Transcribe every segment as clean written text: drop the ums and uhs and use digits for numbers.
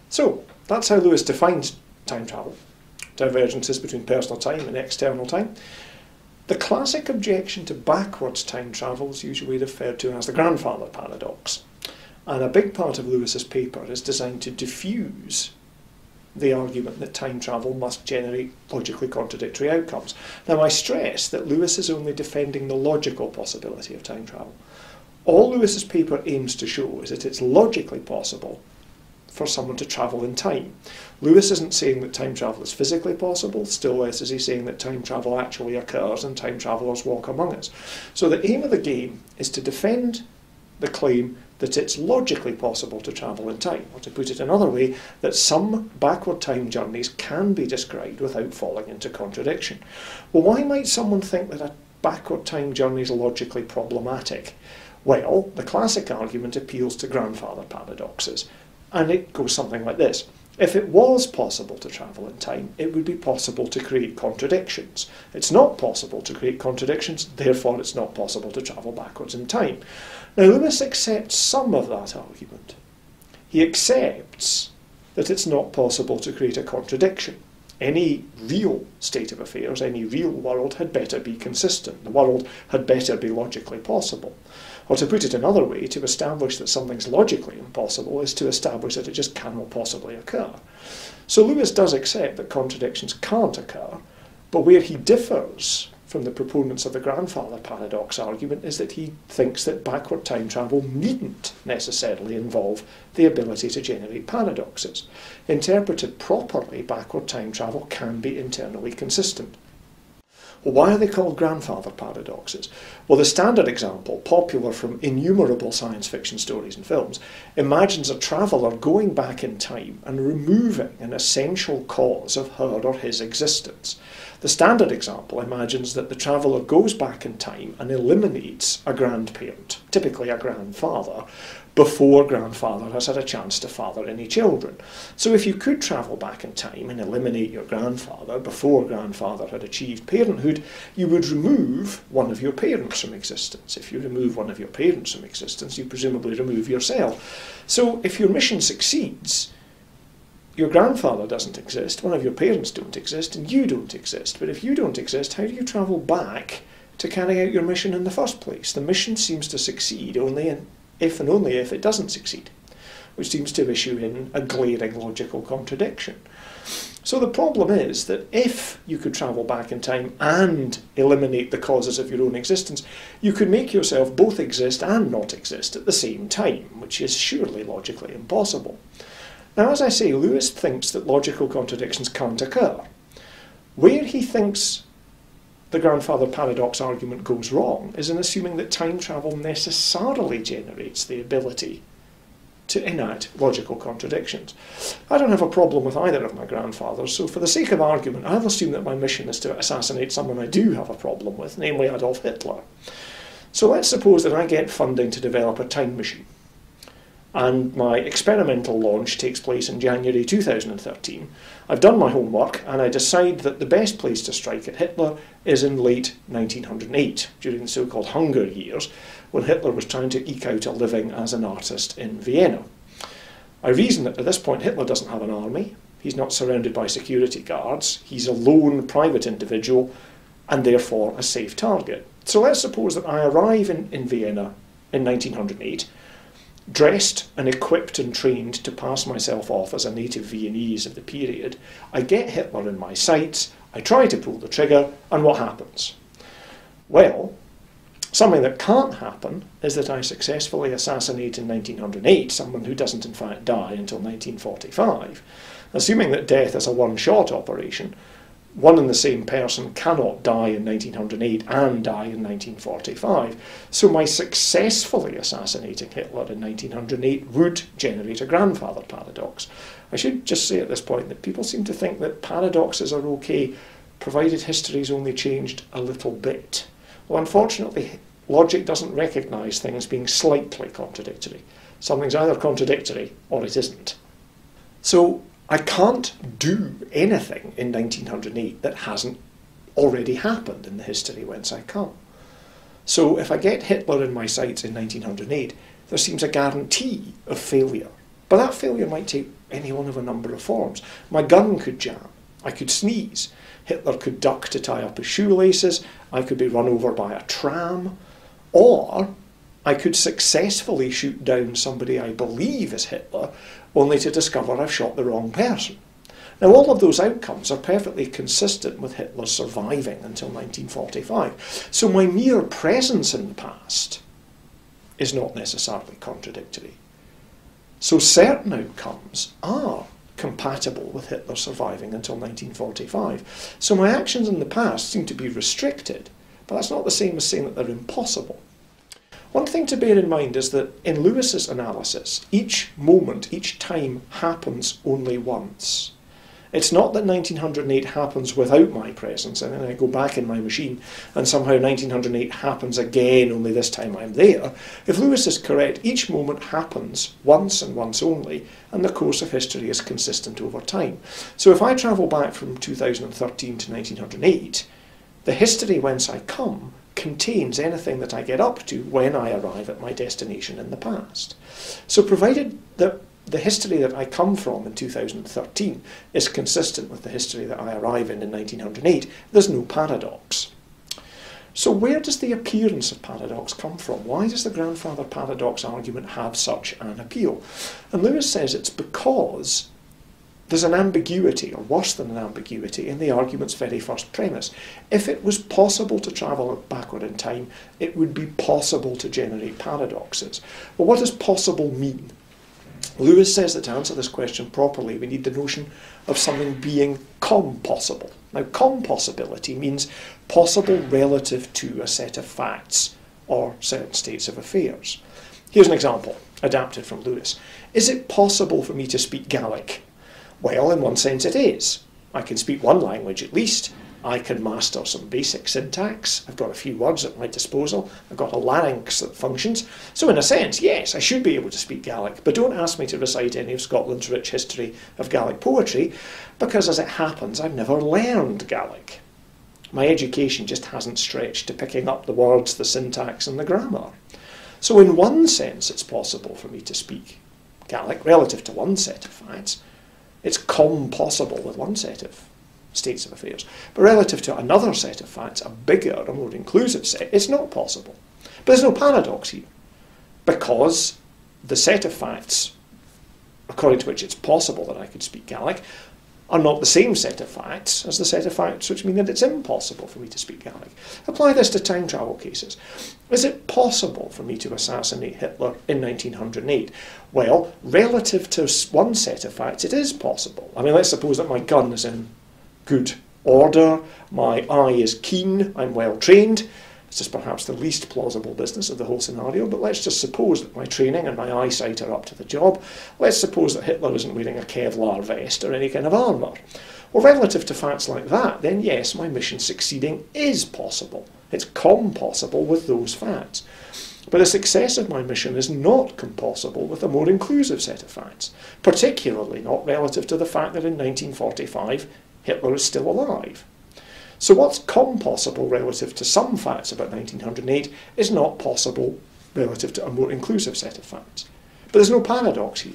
So that's how Lewis defines time travel. Divergences between personal time and external time. The classic objection to backwards time travel is usually referred to as the grandfather paradox. And a big part of Lewis's paper is designed to diffuse the argument that time travel must generate logically contradictory outcomes. Now, I stress that Lewis is only defending the logical possibility of time travel. All Lewis's paper aims to show is that it's logically possible for someone to travel in time. Lewis isn't saying that time travel is physically possible, still less is he saying that time travel actually occurs and time travellers walk among us. So the aim of the game is to defend the claim that it's logically possible to travel in time, or to put it another way, that some backward time journeys can be described without falling into contradiction. Well, why might someone think that a backward time journey is logically problematic? Well, the classic argument appeals to grandfather paradoxes, and it goes something like this. If it was possible to travel in time, it would be possible to create contradictions. It's not possible to create contradictions, therefore it's not possible to travel backwards in time. Now, Lewis accepts some of that argument. He accepts that it's not possible to create a contradiction. Any real state of affairs, any real world had better be consistent. The world had better be logically possible. Or to put it another way, to establish that something's logically impossible is to establish that it just cannot possibly occur. So Lewis does accept that contradictions can't occur, but where he differs from the proponents of the grandfather paradox argument is that he thinks that backward time travel needn't necessarily involve the ability to generate paradoxes. Interpreted properly, backward time travel can be internally consistent. Well, why are they called grandfather paradoxes? Well, the standard example, popular from innumerable science fiction stories and films, imagines a traveller going back in time and removing an essential cause of her or his existence. The standard example imagines that the traveller goes back in time and eliminates a grandparent, typically a grandfather, before grandfather has had a chance to father any children. So if you could travel back in time and eliminate your grandfather before grandfather had achieved parenthood, you would remove one of your parents from existence. If you remove one of your parents from existence, you presumably remove yourself. So if your mission succeeds, your grandfather doesn't exist, one of your parents don't exist, and you don't exist. But if you don't exist, how do you travel back to carry out your mission in the first place? The mission seems to succeed only if and only if it doesn't succeed, which seems to issue in a glaring logical contradiction. So the problem is that if you could travel back in time and eliminate the causes of your own existence, you could make yourself both exist and not exist at the same time, which is surely logically impossible. Now, as I say, Lewis thinks that logical contradictions can't occur. Where he thinks the grandfather paradox argument goes wrong is in assuming that time travel necessarily generates the ability to enact logical contradictions. I don't have a problem with either of my grandfathers, so for the sake of argument, I'll assume that my mission is to assassinate someone I do have a problem with, namely Adolf Hitler. So let's suppose that I get funding to develop a time machine, and my experimental launch takes place in January 2013. I've done my homework, and I decide that the best place to strike at Hitler is in late 1908, during the so-called Hunger Years, when Hitler was trying to eke out a living as an artist in Vienna. I reason that at this point Hitler doesn't have an army, he's not surrounded by security guards, he's a lone private individual, and therefore a safe target. So let's suppose that I arrive in Vienna in 1908, dressed and equipped and trained to pass myself off as a native Viennese of the period. I get Hitler in my sights, I try to pull the trigger, and what happens? Well, something that can't happen is that I successfully assassinate in 1908 someone who doesn't in fact die until 1945. Assuming that death is a one-shot operation, one and the same person cannot die in 1908 and die in 1945. So my successfully assassinating Hitler in 1908 would generate a grandfather paradox. I should just say at this point that people seem to think that paradoxes are okay, provided history's only changed a little bit. Well, unfortunately, logic doesn't recognise things being slightly contradictory. Something's either contradictory or it isn't. So I can't do anything in 1908 that hasn't already happened in the history whence I come. So if I get Hitler in my sights in 1908, there seems a guarantee of failure. But that failure might take any one of a number of forms. My gun could jam. I could sneeze. Hitler could duck to tie up his shoelaces. I could be run over by a tram. Or I could successfully shoot down somebody I believe is Hitler, only to discover I've shot the wrong person. Now, all of those outcomes are perfectly consistent with Hitler surviving until 1945. So my mere presence in the past is not necessarily contradictory. So certain outcomes are compatible with Hitler surviving until 1945. So my actions in the past seem to be restricted, but that's not the same as saying that they're impossible. One thing to bear in mind is that in Lewis's analysis, each moment, each time happens only once. It's not that 1908 happens without my presence, and then I go back in my machine and somehow 1908 happens again, only this time I'm there. If Lewis is correct, each moment happens once and once only, and the course of history is consistent over time. So if I travel back from 2013 to 1908, the history whence I come contains anything that I get up to when I arrive at my destination in the past. So provided that the history that I come from in 2013 is consistent with the history that I arrive in 1908, there's no paradox. So where does the appearance of paradox come from? Why does the grandfather paradox argument have such an appeal? And Lewis says it's because there's an ambiguity, or worse than an ambiguity, in the argument's very first premise. If it was possible to travel backward in time, it would be possible to generate paradoxes. Well, what does possible mean? Lewis says that to answer this question properly, we need the notion of something being compossible. Now, compossibility means possible relative to a set of facts or certain states of affairs. Here's an example, adapted from Lewis. Is it possible for me to speak Gaelic? Well, in one sense it is. I can speak one language at least. I can master some basic syntax. I've got a few words at my disposal. I've got a larynx that functions. So in a sense, yes, I should be able to speak Gaelic, but don't ask me to recite any of Scotland's rich history of Gaelic poetry, because as it happens, I've never learned Gaelic. My education just hasn't stretched to picking up the words, the syntax and the grammar. So in one sense, it's possible for me to speak Gaelic relative to one set of facts. It's compossible with one set of states of affairs. But relative to another set of facts, a bigger, a more inclusive set, it's not possible. But there's no paradox here, because the set of facts according to which it's possible that I could speak Gaelic are not the same set of facts as the set of facts which mean that it's impossible for me to speak Gaelic. Apply this to time travel cases. Is it possible for me to assassinate Hitler in 1908? Well, relative to one set of facts, it is possible. I mean, let's suppose that my gun is in good order, my eye is keen, I'm well trained. This is perhaps the least plausible business of the whole scenario, but let's just suppose that my training and my eyesight are up to the job. Let's suppose that Hitler isn't wearing a Kevlar vest or any kind of armour. Well, relative to facts like that, then yes, my mission succeeding is possible. It's compossible with those facts. But the success of my mission is not compossible with a more inclusive set of facts, particularly not relative to the fact that in 1945 Hitler is still alive. So what's compossible relative to some facts about 1908 is not possible relative to a more inclusive set of facts. But there's no paradox here,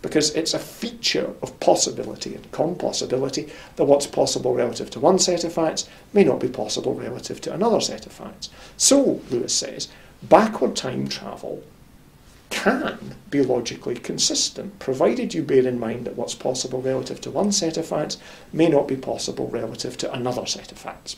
because it's a feature of possibility and compossibility that what's possible relative to one set of facts may not be possible relative to another set of facts. So, Lewis says, backward time travel can be logically consistent, provided you bear in mind that what's possible relative to one set of facts may not be possible relative to another set of facts.